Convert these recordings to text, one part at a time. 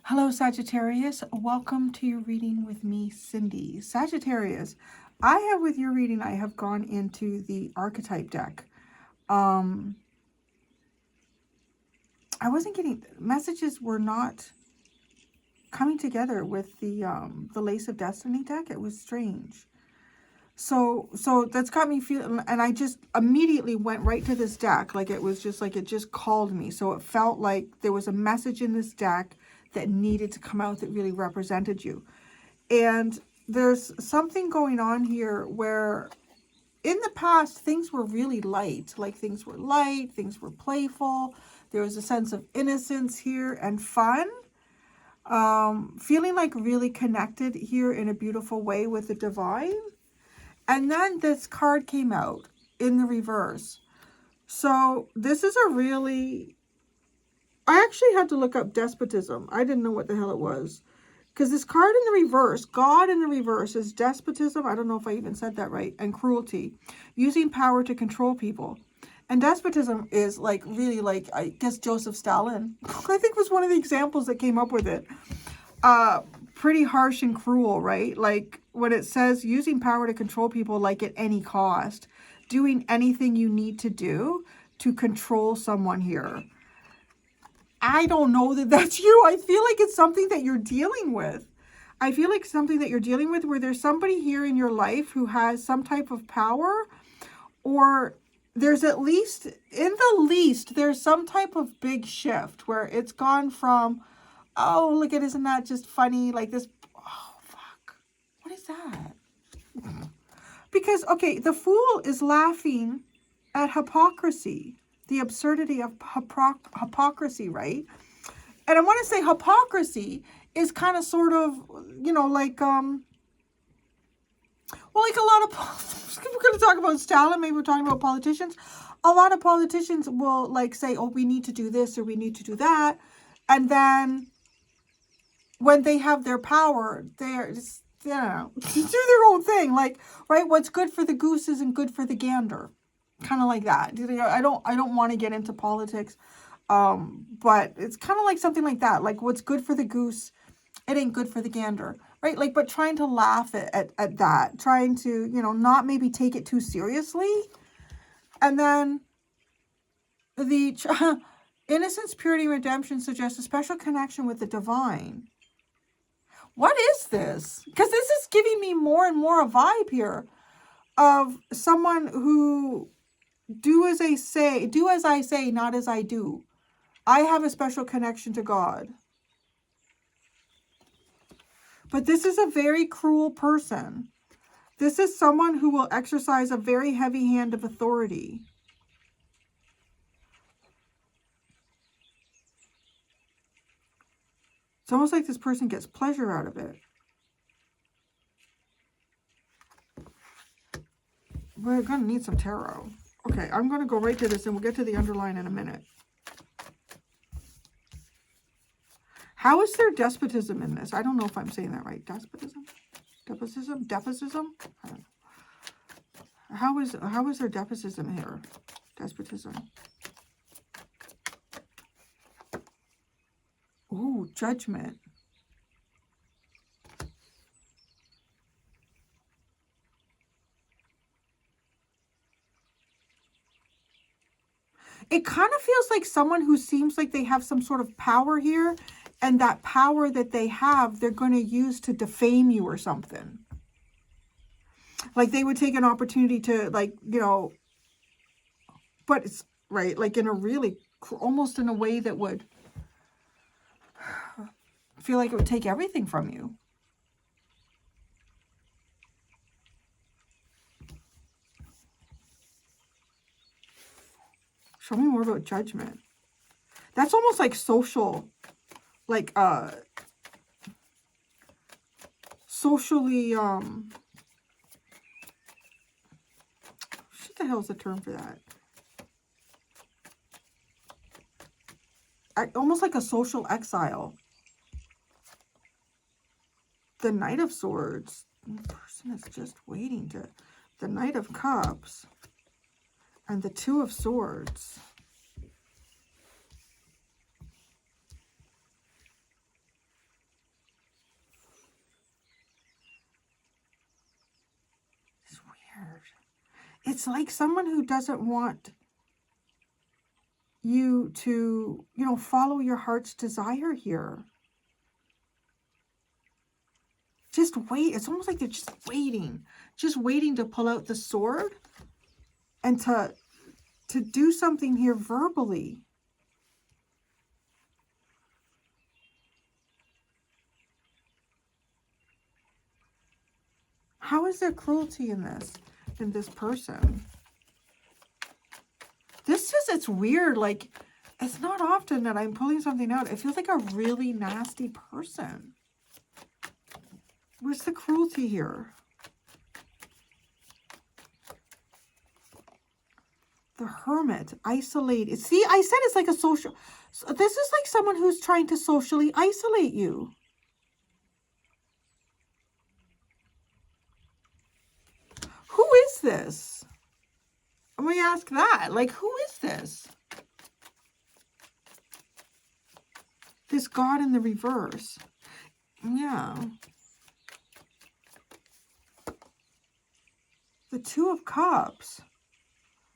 Hello, Sagittarius. Welcome to your reading with me, Cindy. Sagittarius, with your reading, I have gone into the archetype deck. I wasn't getting, messages were not coming together with the Lace of Destiny deck. It was strange. So that's got me feeling, and I just immediately went right to this deck. Like it was just like, it just called me. So it felt like there was a message in this deck that needed to come out that really represented you. And there's something going on here where in the past, things were really light. Like things were light, things were playful. There was a sense of innocence here and fun. Feeling like really connected here in a beautiful way with the divine. And then this card came out in the reverse. So this is a really... I actually had to look up despotism. I didn't know what the hell it was. Because this card in the reverse, God in the reverse, is despotism. I don't know if I even said that right. And cruelty. Using power to control people. And despotism is like really like, I guess Joseph Stalin, I think was one of the examples that came up with it. Pretty harsh and cruel, right? Like when it says using power to control people like at any cost. Doing anything you need to do to control someone here. I don't know that that's you. I feel like it's something that you're dealing with. I feel like something that you're dealing with where there's somebody here in your life who has some type of power, or there's at least, in the least, there's some type of big shift where it's gone from, oh, look at, isn't that just funny? Like this, oh, fuck. What is that? Because, okay, the Fool is laughing at hypocrisy. The absurdity of hypocrisy, right? And I want to say hypocrisy is kind of sort of, you know, like, well, like a lot of, we're going to talk about Stalin, maybe we're talking about politicians. A lot of politicians will like say, oh, we need to do this or we need to do that. And then when they have their power, they're just, you know, do their own thing. Like, right, what's good for the goose isn't good for the gander. Kind of like that. I don't want to get into politics, but it's kind of like something like that. Like what's good for the goose, it ain't good for the gander, right? Like, but trying to laugh at that, trying to, you know, not maybe take it too seriously. And then the innocence, purity, redemption suggests a special connection with the divine. What is this? Because this is giving me more and more a vibe here of someone who... do as I say, not as I do. I have a special connection to God. But this is a very cruel person. This is someone who will exercise a very heavy hand of authority. It's almost like this person gets pleasure out of it. We're going to need some tarot. Okay, I'm going to go right to this and we'll get to the underline in a minute. How is there despotism in this? I don't know if I'm saying that right. Despotism? Despotism? Despotism? I don't know. How is there despotism here? Despotism. Ooh, judgment. It kind of feels like someone who seems like they have some sort of power here, and that power that they have, they're going to use to defame you or something. Like they would take an opportunity to, like, you know, but it's right, like in a really, almost in a way that would feel like it would take everything from you. Show me more about judgment. That's almost like social, like, socially, what the hell is the term for that? Almost like a social exile. The Knight of Swords. The person is just waiting to... The Knight of Cups. And the Two of Swords. It's like someone who doesn't want you to, you know, follow your heart's desire here. Just wait. It's almost like they're just waiting to pull out the sword and to do something here verbally. How is there cruelty in this person? This says it's weird. Like, it's not often that I'm pulling something out. It feels like a really nasty person. Where's the cruelty here? The Hermit, isolated. See, I said it's like a social... This is like someone who's trying to socially isolate you. Who is this? Let me ask that. Like, who is this? This God in the reverse. Yeah. The Two of Cups.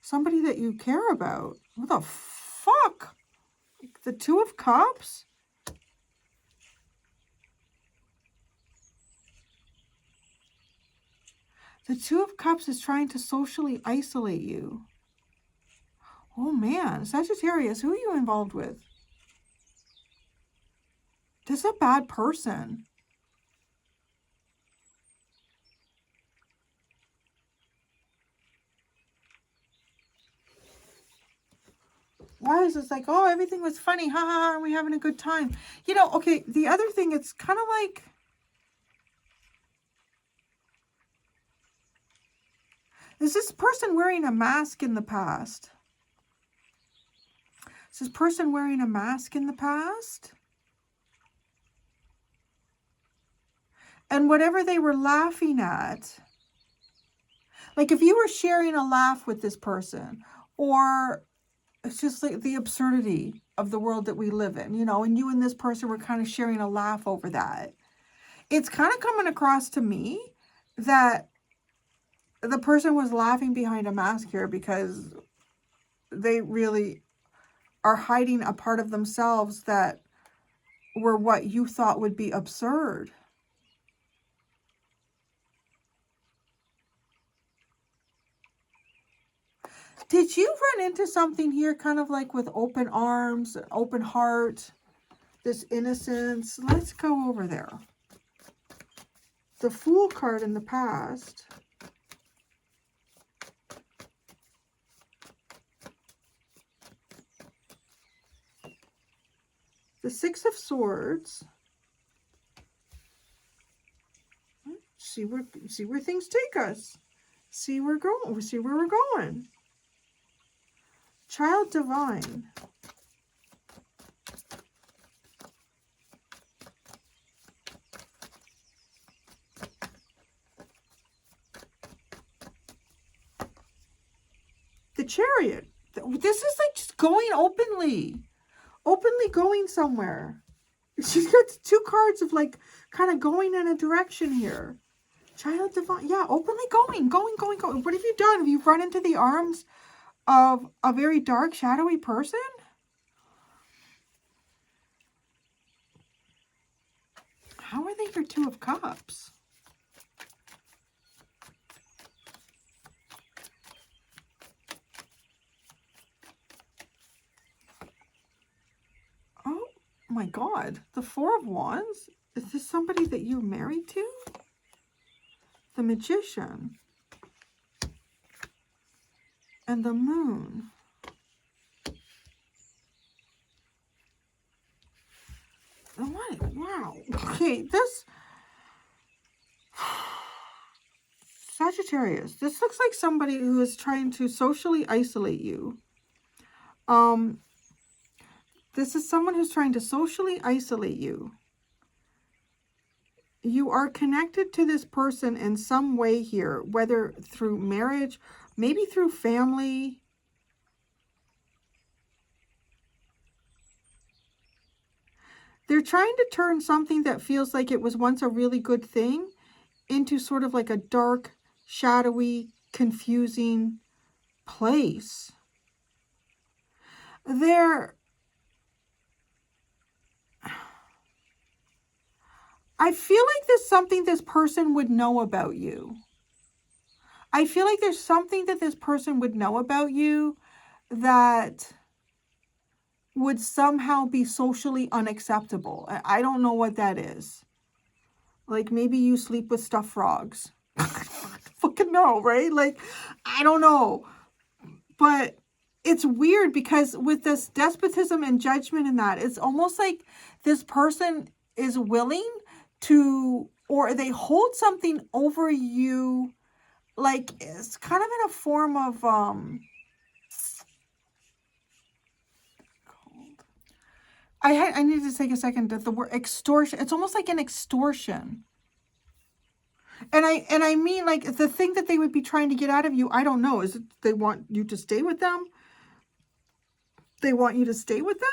Somebody that you care about. What the fuck? The Two of Cups? The Two of Cups is trying to socially isolate you. Oh man, Sagittarius, who are you involved with? This is a bad person. Why is this like, oh, everything was funny, ha ha ha, and we're having a good time? You know, okay, the other thing, it's kind of like, is this person wearing a mask in the past? Is this person wearing a mask in the past? And whatever they were laughing at, like if you were sharing a laugh with this person, or it's just like the absurdity of the world that we live in, you know, and you and this person were kind of sharing a laugh over that. It's kind of coming across to me that the person was laughing behind a mask here because they really are hiding a part of themselves that were what you thought would be absurd. Did you run into something here kind of like with open arms, open heart, this innocence? Let's go over there. The Fool card in the past. The Six of Swords. See where things take us. See where we're going. Child Divine. The Chariot. This is like just going openly going somewhere. She's got two cards of like kind of going in a direction here. Child Divine. Yeah, openly going. What have you done? Have you run into the arms of a very dark, shadowy person? How are they your Two of Cups? Oh my God. The Four of Wands? Is this somebody that you're married to? The Magician. And the Moon. What? Wow. Okay, this... Sagittarius. This looks like somebody who is trying to socially isolate you. This is someone who's trying to socially isolate you. You are connected to this person in some way here, whether through marriage, maybe through family. They're trying to turn something that feels like it was once a really good thing into sort of like a dark, shadowy, confusing place. There, I feel like there's something this person would know about you. I feel like there's something that this person would know about you that would somehow be socially unacceptable. I don't know what that is. Like maybe you sleep with stuffed frogs. Fucking no, right? Like, I don't know. But it's weird because with this despotism and judgment and that, it's almost like this person is willing to, or they hold something over you, like it's kind of in a form of, I need to take a second. The word extortion, it's almost like an extortion. And I mean, like, the thing that they would be trying to get out of you, I don't know. Is it they want you to stay with them? They want you to stay with them?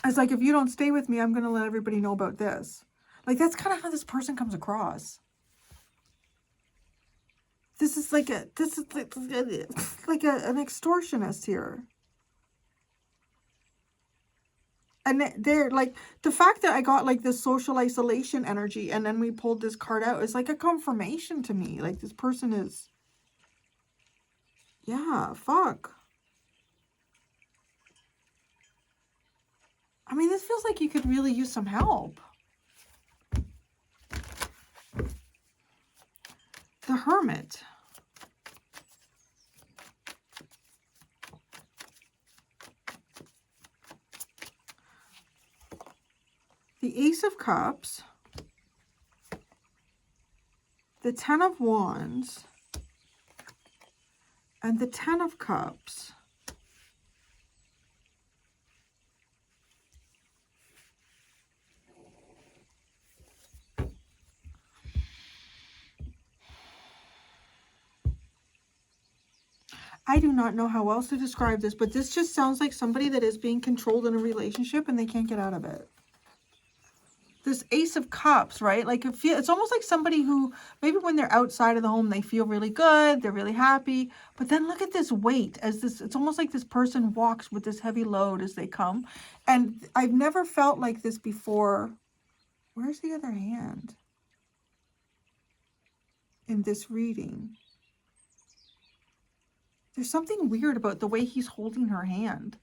It's like, if you don't stay with me, I'm going to let everybody know about this. Like, that's kind of how this person comes across. This is like an extortionist here. And they're like, the fact that I got like this social isolation energy and then we pulled this card out is like a confirmation to me. Like this person is, yeah, fuck. I mean, this feels like you could really use some help. The Hermit. The Ace of Cups, the Ten of Wands, and the Ten of Cups. I do not know how else to describe this, but this just sounds like somebody that is being controlled in a relationship and they can't get out of it. This Ace of Cups, right? Like it's almost like somebody who maybe when they're outside of the home, they feel really good. They're really happy. But then look at this weight as this, it's almost like this person walks with this heavy load as they come. And I've never felt like this before. Where's the other hand in this reading? There's something weird about the way he's holding her hand.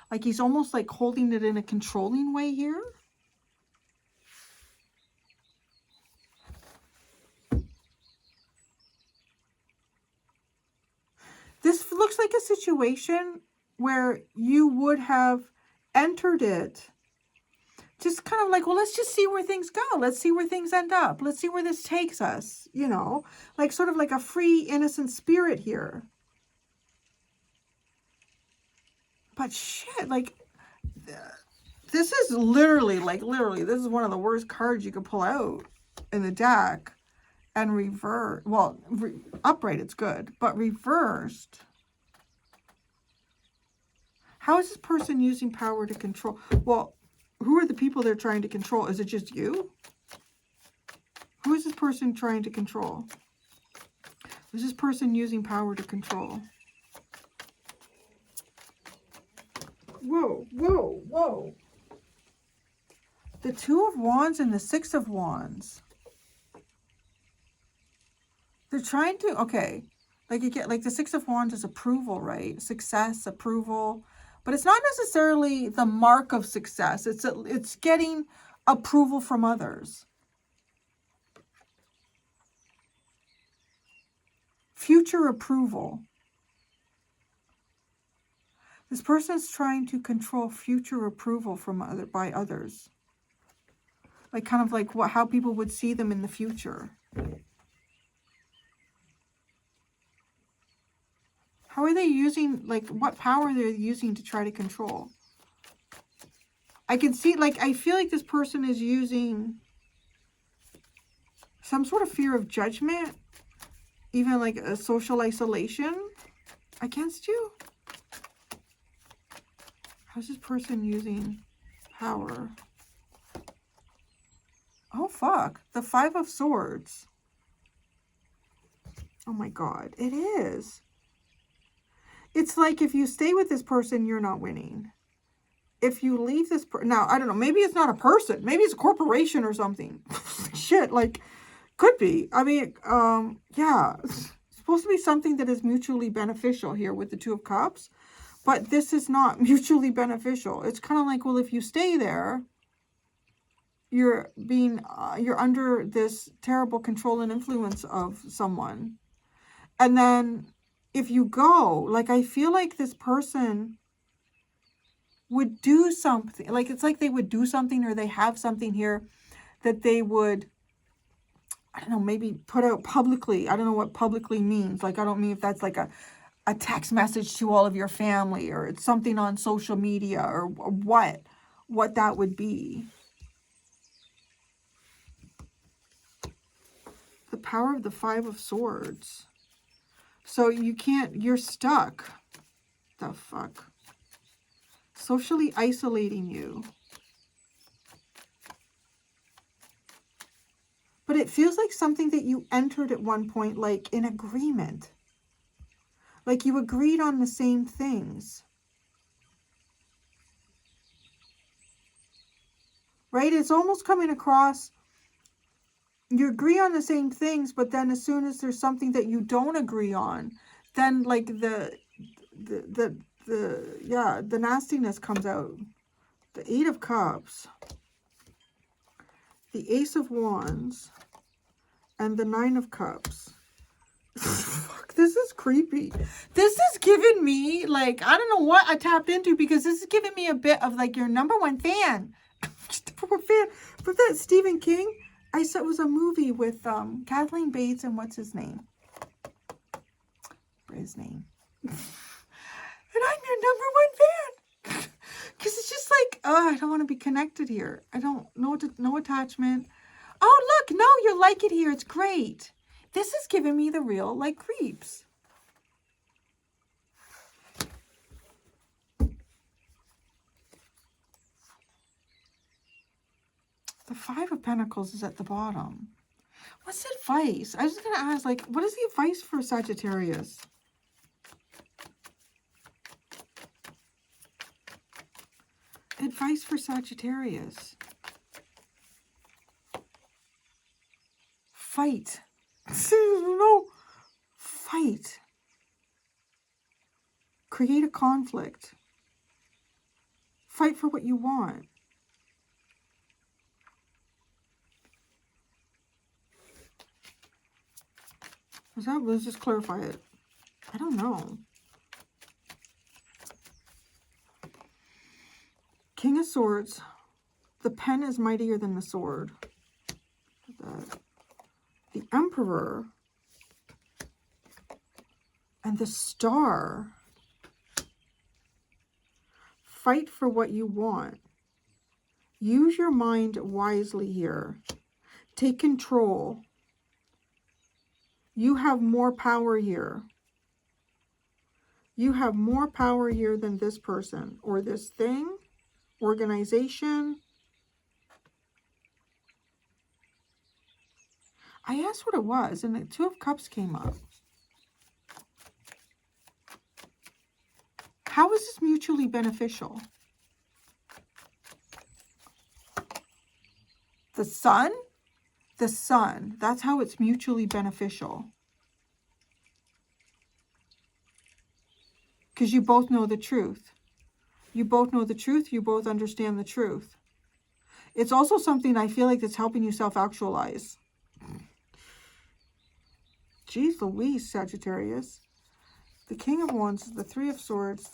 Like he's almost like holding it in a controlling way here. This looks like a situation where you would have entered it just kind of like, well, let's just see where things go. Let's see where things end up. Let's see where this takes us, you know, like sort of like a free, innocent spirit here. But shit, like, this is literally, this is one of the worst cards you could pull out in the deck. And reverse, well, upright it's good, but reversed. How is this person using power to control? Well, who are the people they're trying to control? Is it just you? Who is this person trying to control? Is this person using power to control? Whoa, whoa, whoa. The Two of Wands and the Six of Wands. They're trying to, okay, like you get, like the Six of Wands is approval, right? Success, approval, but it's not necessarily the mark of success. It's getting approval from others. Future approval. This person's trying to control future approval from by others. Like kind of like how people would see them in the future. How are they using, like, what power they're using to try to control? I can see, like, I feel like this person is using some sort of fear of judgment, even like a social isolation against you. How's this person using power? Oh, fuck. The Five of Swords. Oh my God, it is. It's like if you stay with this person, you're not winning. If you leave this now, I don't know, maybe it's not a person. Maybe it's a corporation or something. Shit, like, could be. I mean, yeah. It's supposed to be something that is mutually beneficial here with the Two of Cups. But this is not mutually beneficial. It's kind of like, well, if you stay there, you're under this terrible control and influence of someone. And then if you go, like, I feel like this person would do something. Like, it's like they would do something, or they have something here that they would, I don't know, maybe put out publicly. I don't know what publicly means. Like, I don't mean if that's like a text message to all of your family, or it's something on social media, or what that would be. The power of the Five of Swords. So you can't, you're stuck. The fuck? Socially isolating you. But it feels like something that you entered at one point, like in agreement. Like you agreed on the same things. Right? It's almost coming across, you agree on the same things, but then as soon as there's something that you don't agree on, then like the nastiness comes out. The Eight of Cups, the Ace of Wands, and the Nine of Cups. Fuck, this is creepy. This is giving me, like, I don't know what I tapped into, because this is giving me a bit of like your number one fan. Number one fan for that Stephen King. I saw it was a movie with Kathleen Bates and what's his name? For his name. And I'm your number one fan. Because it's just like, oh, I don't want to be connected here. I don't know, no attachment. Oh, look, no, you like it here. It's great. This is giving me the real, like, creeps. The Five of Pentacles is at the bottom. What's the advice? I was just going to ask, like, what is the advice for Sagittarius? Advice for Sagittarius. Fight. No. Fight. Create a conflict. Fight for what you want. Is that, let's just clarify it. I don't know. King of Swords. The pen is mightier than the sword. The Emperor. And the Star. Fight for what you want. Use your mind wisely here. Take control. You have more power here. You have more power here than this person or this thing, organization. I asked what it was, and the Two of Cups came up. How is this mutually beneficial? The Sun? The Sun. That's how it's mutually beneficial. Because you both know the truth. You both know the truth. You both understand the truth. It's also something I feel like that's helping you self-actualize. Jeez Louise, Sagittarius. The King of Wands, the Three of Swords.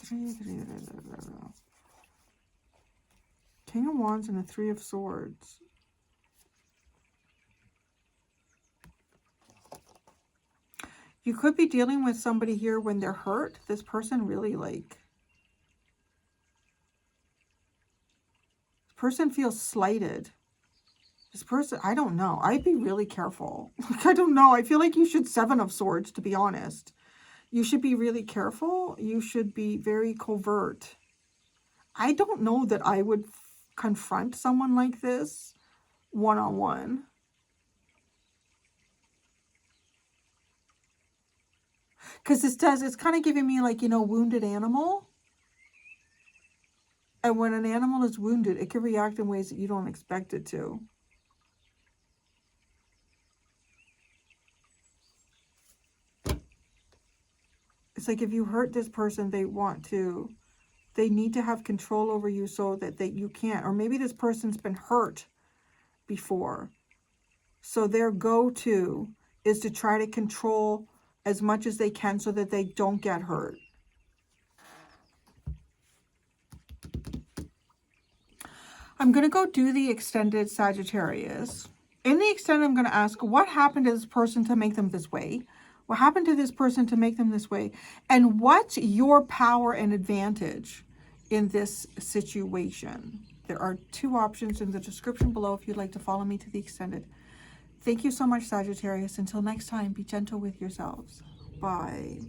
King of Wands and the Three of Swords. You could be dealing with somebody here when they're hurt. This person really, like, this person feels slighted. This person, I don't know. I'd be really careful. Like, I don't know. I feel like you should, Seven of Swords, to be honest. You should be really careful. You should be very covert. I don't know that I would confront someone like this one-on-one. Because it's kind of giving me like, you know, wounded animal. And when an animal is wounded, it can react in ways that you don't expect it to. It's like if you hurt this person, they need to have control over you so that you can't. Or maybe this person's been hurt before. So their go-to is to try to control as much as they can so that they don't get hurt. I'm going to go do the extended Sagittarius. In the extended, I'm going to ask, what happened to this person to make them this way? What happened to this person to make them this way? And what's your power and advantage in this situation? There are 2 options in the description below if you'd like to follow me to the extended. Thank you so much, Sagittarius. Until next time, be gentle with yourselves. Bye.